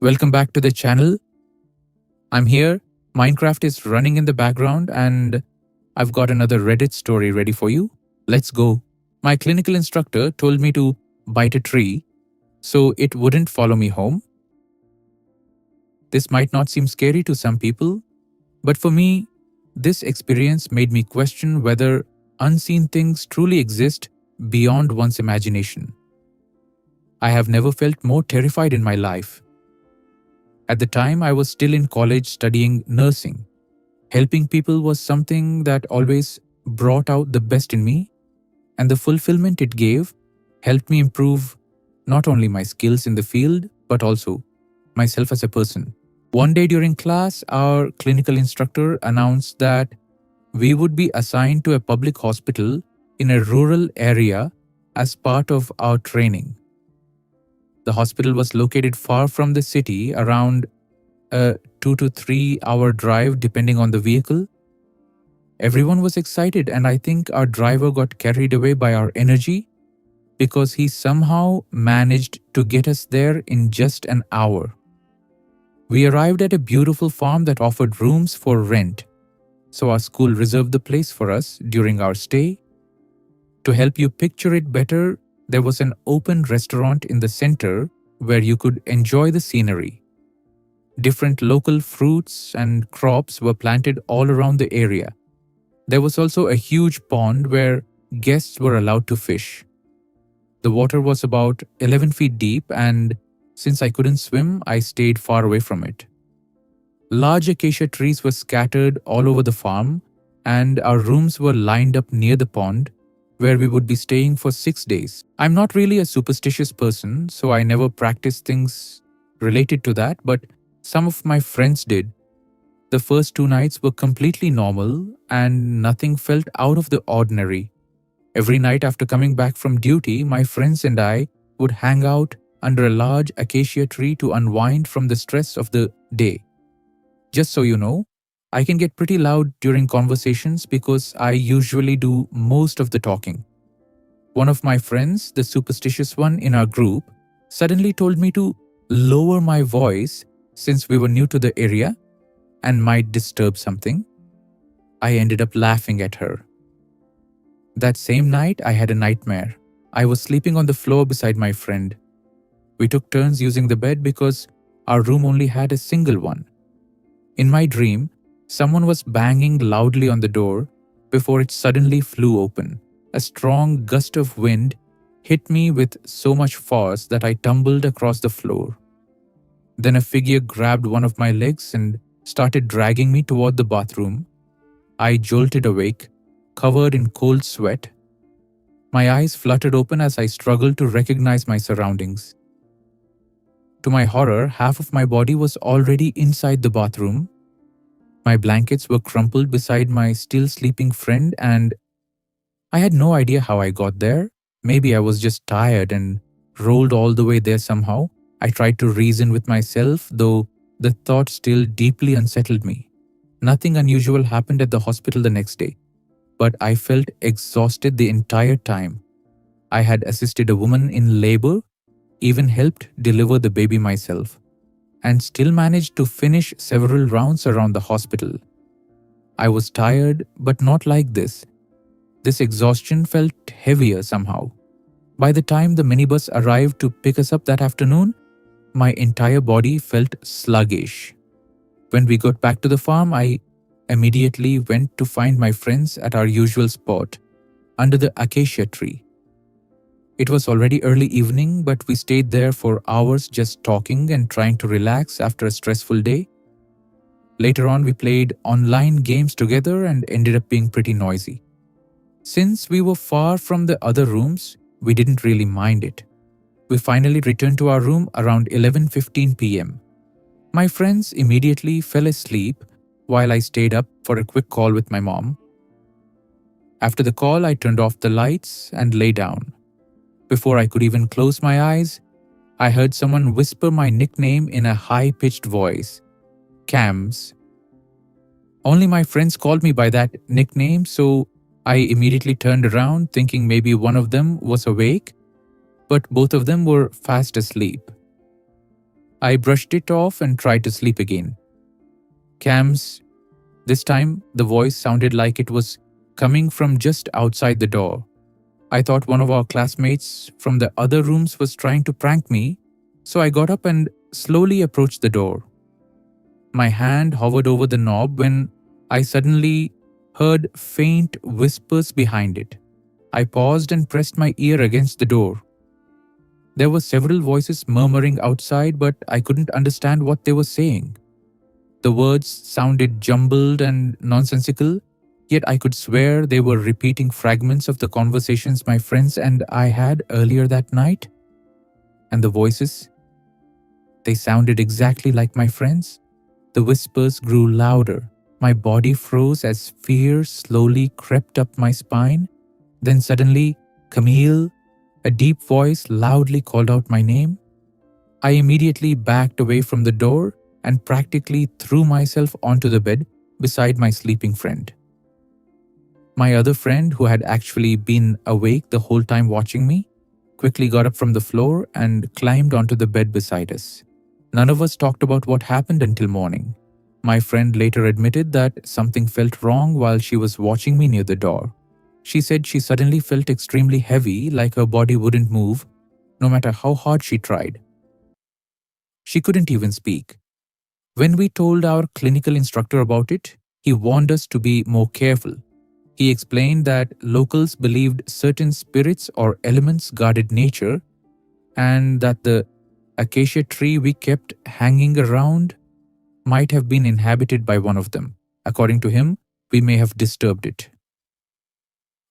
Welcome back to the channel. I'm here. Minecraft is running in the background and I've got another Reddit story ready for you. Let's go. My clinical instructor told me to bite a tree so it wouldn't follow me home. This might not seem scary to some people, but for me, this experience made me question whether unseen things truly exist beyond one's imagination. I have never felt more terrified in my life. At the time, I was still in college studying nursing. Helping people was something that always brought out the best in me, and the fulfillment it gave helped me improve not only my skills in the field, but also myself as a person. One day during class, our clinical instructor announced that we would be assigned to a public hospital in a rural area as part of our training. The hospital was located far from the city, around a 2 to 3 hour drive depending on the vehicle. Everyone was excited, and I think our driver got carried away by our energy because he somehow managed to get us there in just an hour. We arrived at a beautiful farm that offered rooms for rent, so our school reserved the place for us during our stay. To help you picture it better, there was an open restaurant in the center where you could enjoy the scenery. Different local fruits and crops were planted all around the area. There was also a huge pond where guests were allowed to fish. The water was about 11 feet deep, and since I couldn't swim, I stayed far away from it. Large acacia trees were scattered all over the farm, and our rooms were lined up near the pond, where we would be staying for 6 days. I'm not really a superstitious person, so I never practiced things related to that, but some of my friends did. The first 2 nights were completely normal, and nothing felt out of the ordinary. Every night after coming back from duty, my friends and I would hang out under a large acacia tree to unwind from the stress of the day. Just so you know, I can get pretty loud during conversations because I usually do most of the talking. One of my friends, the superstitious one in our group, suddenly told me to lower my voice since we were new to the area and might disturb something. I ended up laughing at her. That same night, I had a nightmare. I was sleeping on the floor beside my friend. We took turns using the bed because our room only had a single one. In my dream, someone was banging loudly on the door before it suddenly flew open. A strong gust of wind hit me with so much force that I tumbled across the floor. Then a figure grabbed one of my legs and started dragging me toward the bathroom. I jolted awake, covered in cold sweat. My eyes fluttered open as I struggled to recognize my surroundings. To my horror, half of my body was already inside the bathroom. My blankets were crumpled beside my still sleeping friend, and I had no idea how I got there. Maybe I was just tired and rolled all the way there somehow. I tried to reason with myself, though the thought still deeply unsettled me. Nothing unusual happened at the hospital the next day, but I felt exhausted the entire time. I had assisted a woman in labor, even helped deliver the baby myself, and still managed to finish several rounds around the hospital. I was tired, but not like this. This exhaustion felt heavier somehow. By the time the minibus arrived to pick us up that afternoon, my entire body felt sluggish. When we got back to the farm, I immediately went to find my friends at our usual spot, under the acacia tree. It was already early evening, but we stayed there for hours just talking and trying to relax after a stressful day. Later on, we played online games together and ended up being pretty noisy. Since we were far from the other rooms, we didn't really mind it. We finally returned to our room around 11:15 p.m. My friends immediately fell asleep while I stayed up for a quick call with my mom. After the call, I turned off the lights and lay down. Before I could even close my eyes, I heard someone whisper my nickname in a high-pitched voice, Cams. Only my friends called me by that nickname, so I immediately turned around thinking maybe one of them was awake, but both of them were fast asleep. I brushed it off and tried to sleep again. Cams, this time the voice sounded like it was coming from just outside the door. I thought one of our classmates from the other rooms was trying to prank me, so I got up and slowly approached the door. My hand hovered over the knob when I suddenly heard faint whispers behind it. I paused and pressed my ear against the door. There were several voices murmuring outside, but I couldn't understand what they were saying. The words sounded jumbled and nonsensical, yet I could swear they were repeating fragments of the conversations my friends and I had earlier that night. And the voices, they sounded exactly like my friends. The whispers grew louder. My body froze as fear slowly crept up my spine. Then suddenly, Camille, a deep voice loudly called out my name. I immediately backed away from the door and practically threw myself onto the bed beside my sleeping friend. My other friend, who had actually been awake the whole time watching me, quickly got up from the floor and climbed onto the bed beside us. None of us talked about what happened until morning. My friend later admitted that something felt wrong while she was watching me near the door. She said she suddenly felt extremely heavy, like her body wouldn't move, no matter how hard she tried. She couldn't even speak. When we told our clinical instructor about it, he warned us to be more careful. He explained that locals believed certain spirits or elements guarded nature, and that the acacia tree we kept hanging around might have been inhabited by one of them. According to him, we may have disturbed it.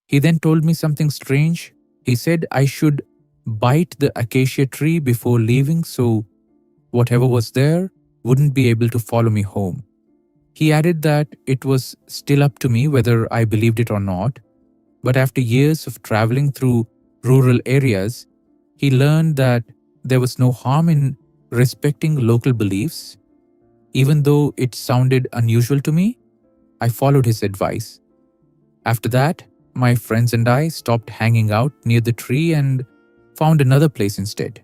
He then told me something strange. He said I should bite the acacia tree before leaving so whatever was there wouldn't be able to follow me home. He added that it was still up to me whether I believed it or not, but after years of traveling through rural areas, he learned that there was no harm in respecting local beliefs. Even though it sounded unusual to me, I followed his advice. After that, my friends and I stopped hanging out near the tree and found another place instead.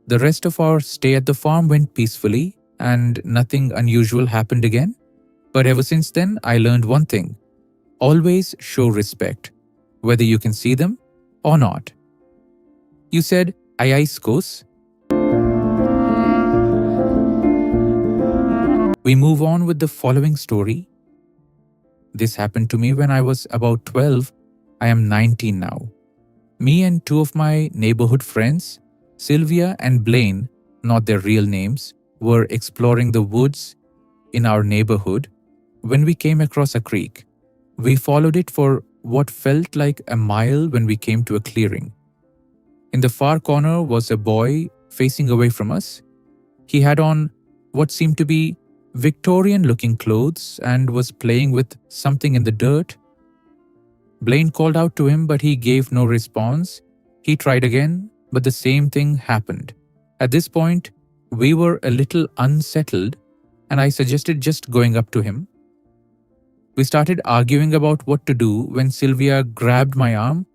The rest of our stay at the farm went peacefully and nothing unusual happened again. But ever since then, I learned one thing: always show respect, whether you can see them or not. You said, Aiaiskos. We move on with the following story. This happened to me when I was about 12. I am 19 now. Me and two of my neighborhood friends, Sylvia and Blaine, not their real names, were exploring the woods in our neighborhood when we came across a creek. We followed it for what felt like a mile when we came to a clearing. In the far corner was a boy facing away from us. He had on what seemed to be Victorian-looking clothes and was playing with something in the dirt. Blaine called out to him, but he gave no response. He tried again, but the same thing happened. At this point, we were a little unsettled, and I suggested just going up to him. We started arguing about what to do when Sylvia grabbed my arm.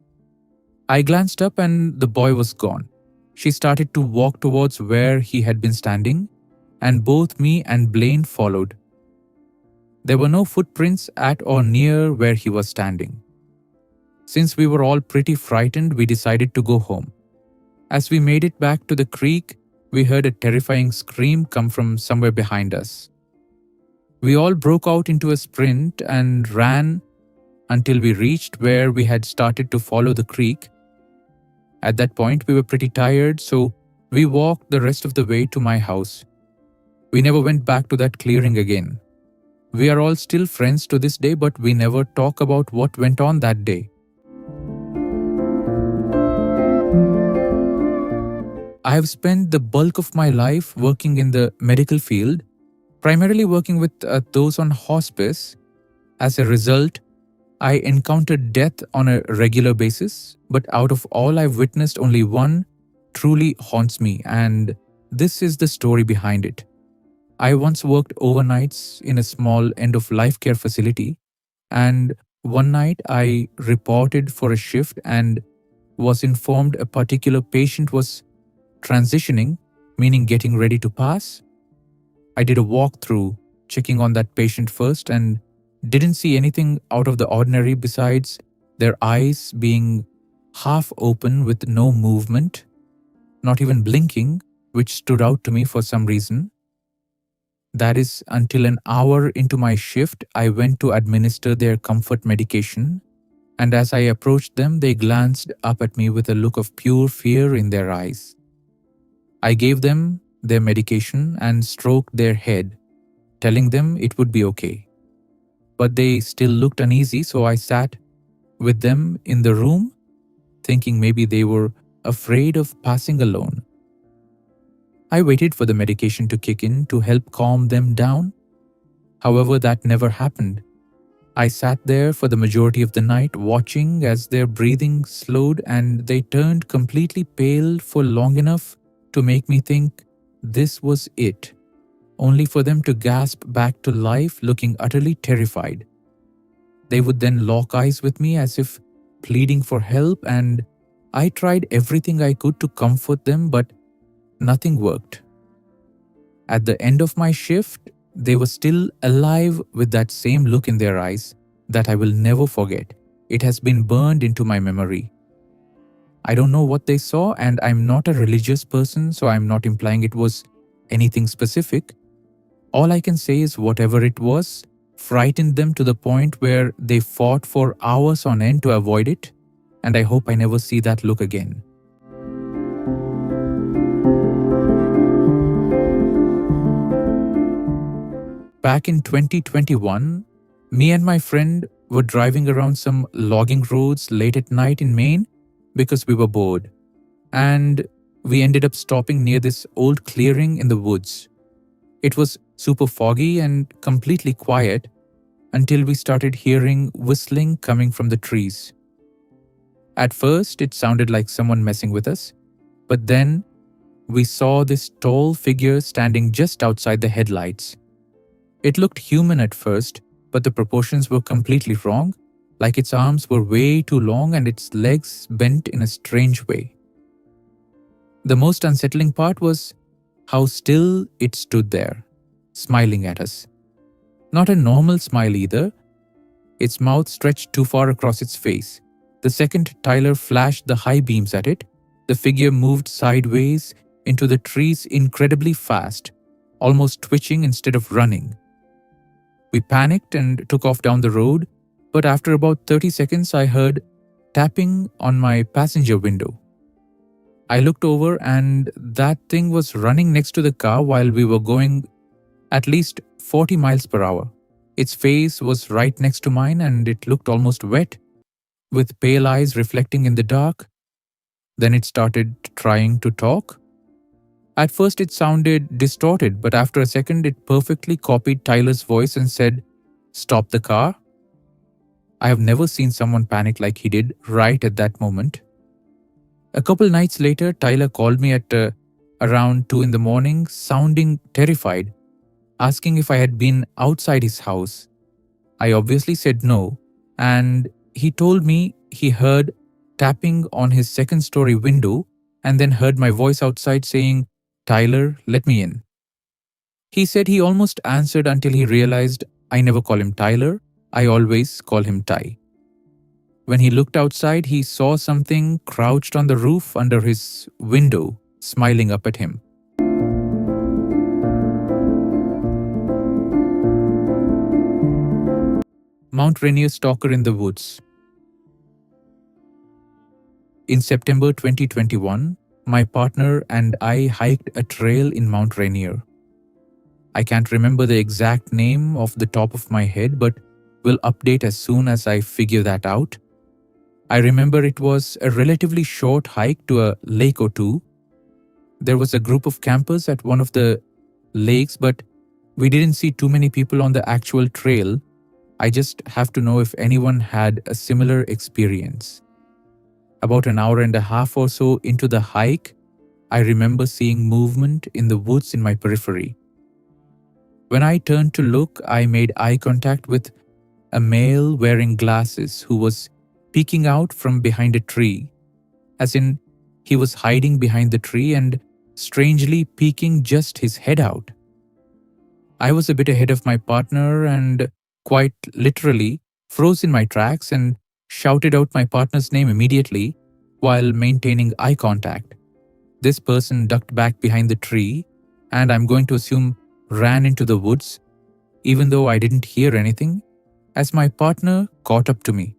I glanced up and the boy was gone. She started to walk towards where he had been standing, and both me and Blaine followed. There were no footprints at or near where he was standing. Since we were all pretty frightened, we decided to go home. As we made it back to the creek, we heard a terrifying scream come from somewhere behind us. We all broke out into a sprint and ran until we reached where we had started to follow the creek. At that point, we were pretty tired, so we walked the rest of the way to my house. We never went back to that clearing again. We are all still friends to this day, but we never talk about what went on that day. I have spent the bulk of my life working in the medical field, primarily working with those on hospice. As a result, I encountered death on a regular basis, but out of all I've witnessed, only one truly haunts me, and this is the story behind it. I once worked overnights in a small end-of-life care facility, and one night I reported for a shift and was informed a particular patient was transitioning meaning getting ready to pass. I did a walkthrough, checking on that patient first, and didn't see anything out of the ordinary besides their eyes being half open with no movement, not even blinking, which stood out to me for some reason. That is until an hour into my shift, I went to administer their comfort medication, and as I approached them, they glanced up at me with a look of pure fear in their eyes. I gave them their medication and stroked their head, telling them it would be okay. But they still looked uneasy, so I sat with them in the room, thinking maybe they were afraid of passing alone. I waited for the medication to kick in to help calm them down. However, that never happened. I sat there for the majority of the night watching as their breathing slowed and they turned completely pale for long enough to make me think this was it, only for them to gasp back to life looking utterly terrified. They would then lock eyes with me as if pleading for help, and I tried everything I could to comfort them, but nothing worked. At the end of my shift, they were still alive with that same look in their eyes that I will never forget. It has been burned into my memory. I don't know what they saw, and I'm not a religious person, so I'm not implying it was anything specific. All I can say is whatever it was frightened them to the point where they fought for hours on end to avoid it, and I hope I never see that look again. Back in 2021, me and my friend were driving around some logging roads late at night in Maine because we were bored, and we ended up stopping near this old clearing in the woods. It was super foggy and completely quiet until we started hearing whistling coming from the trees. At first, it sounded like someone messing with us, but then we saw this tall figure standing just outside the headlights. It looked human at first, but the proportions were completely wrong, like its arms were way too long and its legs bent in a strange way. The most unsettling part was how still it stood there, smiling at us. Not a normal smile either. Its mouth stretched too far across its face. The second Tyler flashed the high beams at it, the figure moved sideways into the trees incredibly fast, almost twitching instead of running. We panicked and took off down the road, but after about 30 seconds I heard tapping on my passenger window. I looked over and that thing was running next to the car while we were going at least 40 miles per hour. Its face was right next to mine and it looked almost wet, with pale eyes reflecting in the dark. Then it started trying to talk. At first it sounded distorted, but after a second it perfectly copied Tyler's voice and said, "Stop the car." I have never seen someone panic like he did right at that moment. A couple nights later, Tyler called me at around 2 in the morning, sounding terrified, asking if I had been outside his house. I obviously said no, and he told me he heard tapping on his second-story window and then heard my voice outside saying, "Tyler, let me in." He said he almost answered until he realized I never call him Tyler, I always call him Ty. When he looked outside, he saw something crouched on the roof under his window, smiling up at him. Mount Rainier stalker in the woods. In September 2021, my partner and I hiked a trail in Mount Rainier. I can't remember the exact name off the top of my head, but will update as soon as I figure that out. I remember it was a relatively short hike to a lake or two. There was a group of campers at one of the lakes, but we didn't see too many people on the actual trail. I just have to know if anyone had a similar experience. About an hour and a half or so into the hike, I remember seeing movement in the woods in my periphery. When I turned to look, I made eye contact with a male wearing glasses who was peeking out from behind a tree, as in he was hiding behind the tree and strangely peeking just his head out. I was a bit ahead of my partner and quite literally froze in my tracks and shouted out my partner's name immediately while maintaining eye contact. This person ducked back behind the tree, and I'm going to assume ran into the woods, even though I didn't hear anything, as my partner caught up to me.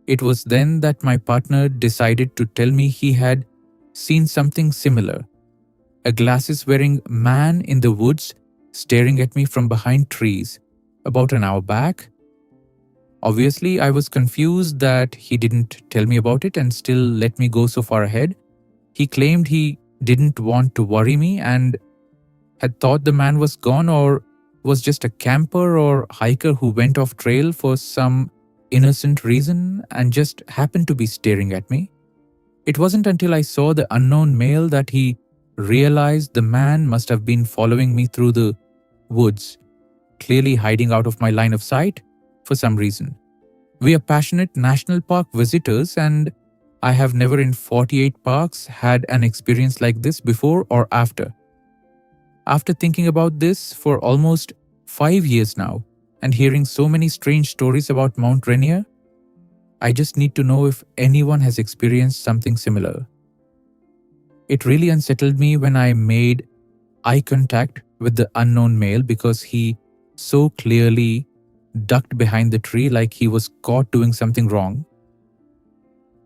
It was then that my partner decided to tell me he had seen something similar, a glasses-wearing man in the woods staring at me from behind trees about an hour back. Obviously, I was confused that he didn't tell me about it and still let me go so far ahead. He claimed he didn't want to worry me and had thought the man was gone or was just a camper or hiker who went off trail for some innocent reason and just happened to be staring at me. It wasn't until I saw the unknown male that he realized the man must have been following me through the woods, clearly hiding out of my line of sight for some reason. We are passionate national park visitors, and I have never in 48 parks had an experience like this before or after. After thinking about this for almost 5 years now and hearing so many strange stories about Mount Rainier, I just need to know if anyone has experienced something similar. It really unsettled me when I made eye contact with the unknown male because he so clearly ducked behind the tree like he was caught doing something wrong.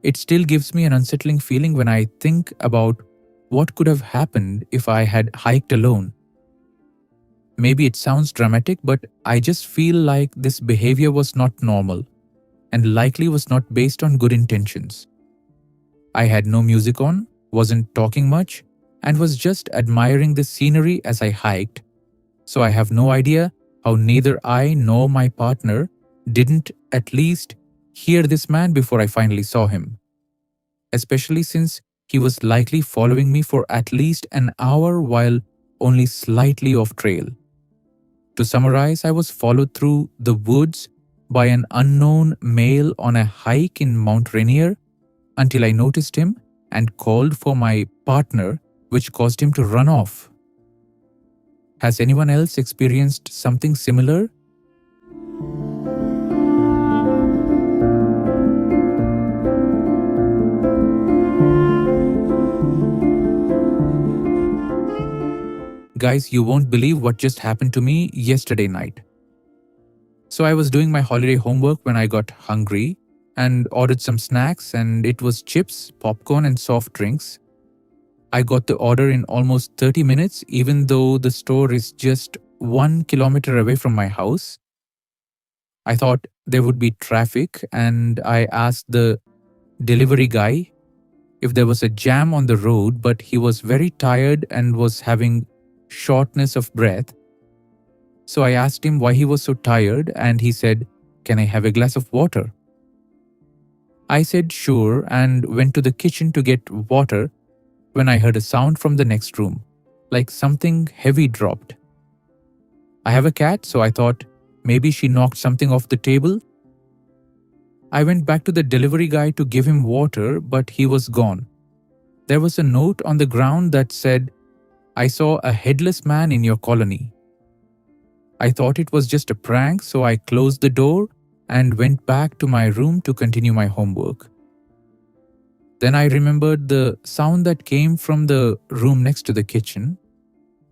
It still gives me an unsettling feeling when I think about what could have happened if I had hiked alone. Maybe it sounds dramatic, but I just feel like this behavior was not normal and likely was not based on good intentions. I had no music on, wasn't talking much, and was just admiring the scenery as I hiked, so I have no idea how neither I nor my partner didn't at least hear this man before I finally saw him, especially since he was likely following me for at least an hour while only slightly off trail. To summarize, I was followed through the woods by an unknown male on a hike in Mount Rainier until I noticed him and called for my partner, which caused him to run off. Has anyone else experienced something similar? Guys, you won't believe what just happened to me yesterday night. So I was doing my holiday homework when I got hungry and ordered some snacks, and it was chips, popcorn and soft drinks. I got the order in almost 30 minutes even though the store is just 1 kilometer away from my house. I thought there would be traffic and I asked the delivery guy if there was a jam on the road, but he was very tired and was having shortness of breath. So I asked him why he was so tired and he said, "Can I have a glass of water?" I said sure and went to the kitchen to get water when I heard a sound from the next room, like something heavy dropped. I have a cat, so I thought maybe she knocked something off the table. I went back to the delivery guy to give him water, but he was gone. There was a note on the ground that said, "I saw a headless man in your colony." I thought it was just a prank, so I closed the door and went back to my room to continue my homework. Then I remembered the sound that came from the room next to the kitchen.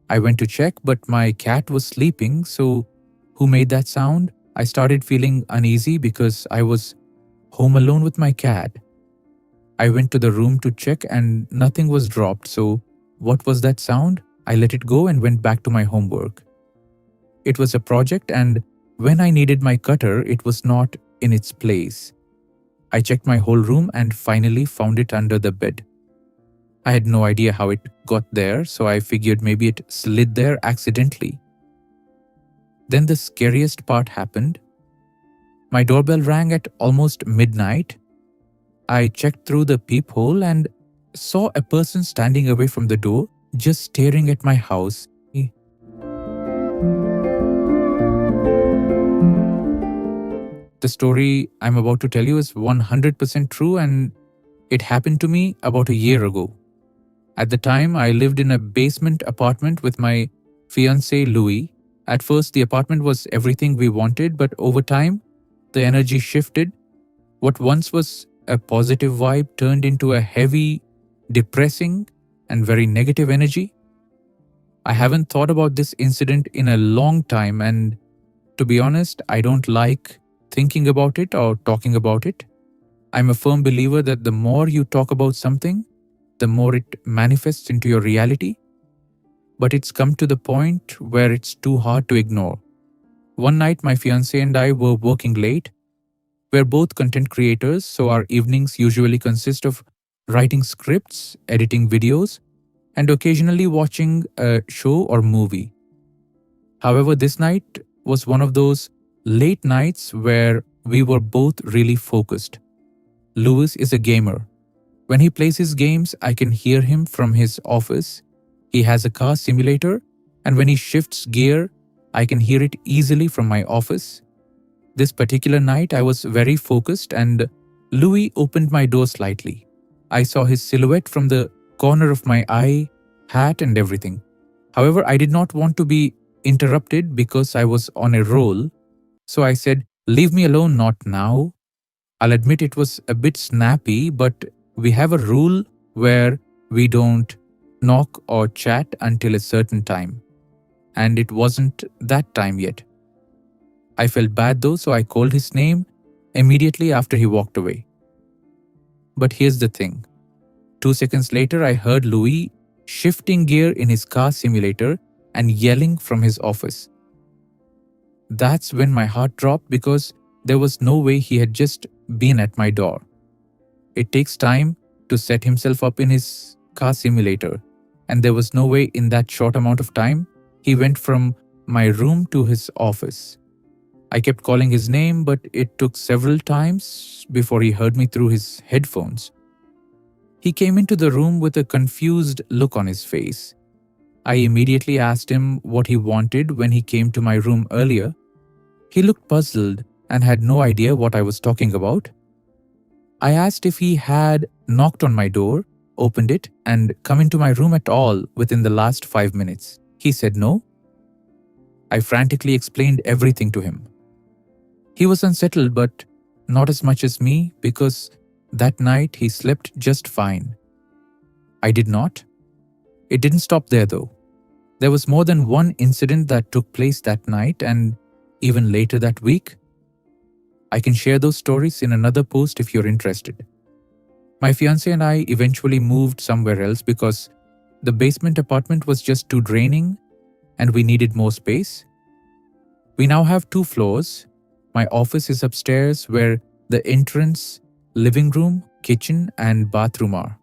I went to check, but my cat was sleeping, so who made that sound? I started feeling uneasy because I was home alone with my cat. I went to the room to check and nothing was dropped, so what was that sound? I let it go and went back to my homework. It was a project, and when I needed my cutter, it was not in its place. I checked my whole room and finally found it under the bed. I had no idea how it got there, so I figured maybe it slid there accidentally. Then the scariest part happened. My doorbell rang at almost midnight. I checked through the peephole and saw a person standing away from the door, just staring at my house. The story I'm about to tell you is 100% true, and it happened to me about a year ago. At the time, I lived in a basement apartment with my fiancé Louis. At first, the apartment was everything we wanted, but over time, the energy shifted. What once was a positive vibe turned into a heavy, depressing, and very negative energy. I haven't thought about this incident in a long time, and to be honest, I don't like thinking about it or talking about it. I'm a firm believer that the more you talk about something, the more it manifests into your reality. But it's come to the point where it's too hard to ignore. One night, my fiancé and I were working late. We're both content creators, so our evenings usually consist of writing scripts, editing videos, and occasionally watching a show or movie. However, this night was one of those late nights where we were both really focused. Lewis is a gamer. When he plays his games, I can hear him from his office. He has a car simulator, and when he shifts gear, I can hear it easily from my office. This particular night, I was very focused, and Louis opened my door slightly. I saw his silhouette from the corner of my eye, hat, and everything. However, I did not want to be interrupted because I was on a roll, so I said, "Leave me alone, not now." I'll admit it was a bit snappy, but we have a rule where we don't knock or chat until a certain time, and it wasn't that time yet. I felt bad though, so I called his name immediately after he walked away. But here's the thing. 2 seconds later, I heard Louis shifting gear in his car simulator and yelling from his office. That's when my heart dropped because there was no way he had just been at my door. It takes time to set himself up in his car simulator, and there was no way in that short amount of time he went from my room to his office. I kept calling his name, but it took several times before he heard me through his headphones. He came into the room with a confused look on his face. I immediately asked him what he wanted when he came to my room earlier. He looked puzzled and had no idea what I was talking about. I asked if he had knocked on my door, opened it, and come into my room at all within the last 5 minutes. He said no. I frantically explained everything to him. He was unsettled, but not as much as me because that night he slept just fine. I did not. It didn't stop there though. There was more than one incident that took place that night and even later that week. I can share those stories in another post if you're interested. My fiancé and I eventually moved somewhere else because the basement apartment was just too draining and we needed more space. We now have 2 floors. My office is upstairs where the entrance, living room, kitchen, and bathroom are.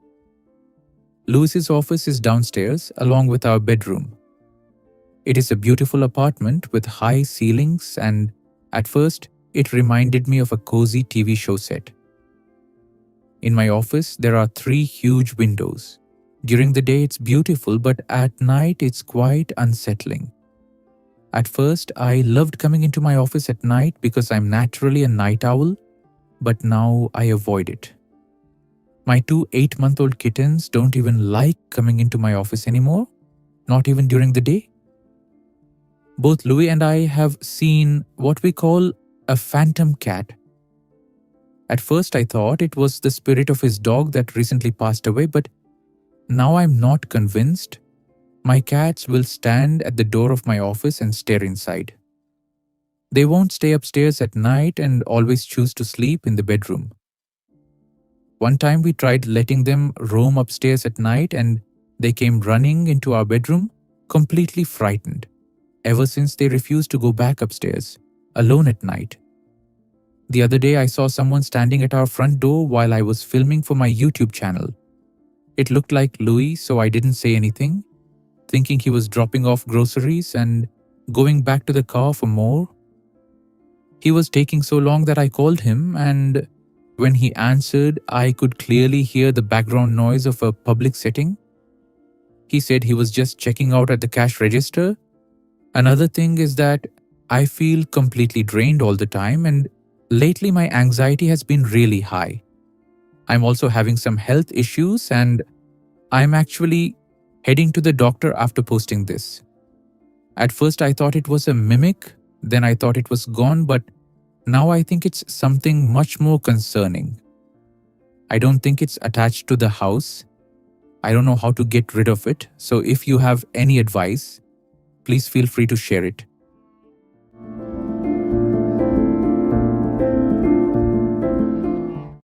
Lewis's office is downstairs along with our bedroom. It is a beautiful apartment with high ceilings, and at first it reminded me of a cozy TV show set. In my office, there are 3 huge windows. During the day it's beautiful, but at night it's quite unsettling. At first, I loved coming into my office at night because I'm naturally a night owl, but now I avoid it. My 2 8-month-old kittens don't even like coming into my office anymore, not even during the day. Both Louis and I have seen what we call a phantom cat. At first I thought it was the spirit of his dog that recently passed away, but now I'm not convinced. My cats will stand at the door of my office and stare inside. They won't stay upstairs at night and always choose to sleep in the bedroom. One time we tried letting them roam upstairs at night and they came running into our bedroom, completely frightened. Ever since they refused to go back upstairs, alone at night. The other day I saw someone standing at our front door while I was filming for my YouTube channel. It looked like Louis, so I didn't say anything, thinking he was dropping off groceries and going back to the car for more. He was taking so long that I called him, and when he answered, I could clearly hear the background noise of a public setting. He said he was just checking out at the cash register. Another thing is that I feel completely drained all the time, and lately my anxiety has been really high. I'm also having some health issues and I'm actually heading to the doctor after posting this. At first, I thought it was a mimic, then I thought it was gone, but now I think it's something much more concerning. I don't think it's attached to the house. I don't know how to get rid of it, so if you have any advice, please feel free to share it.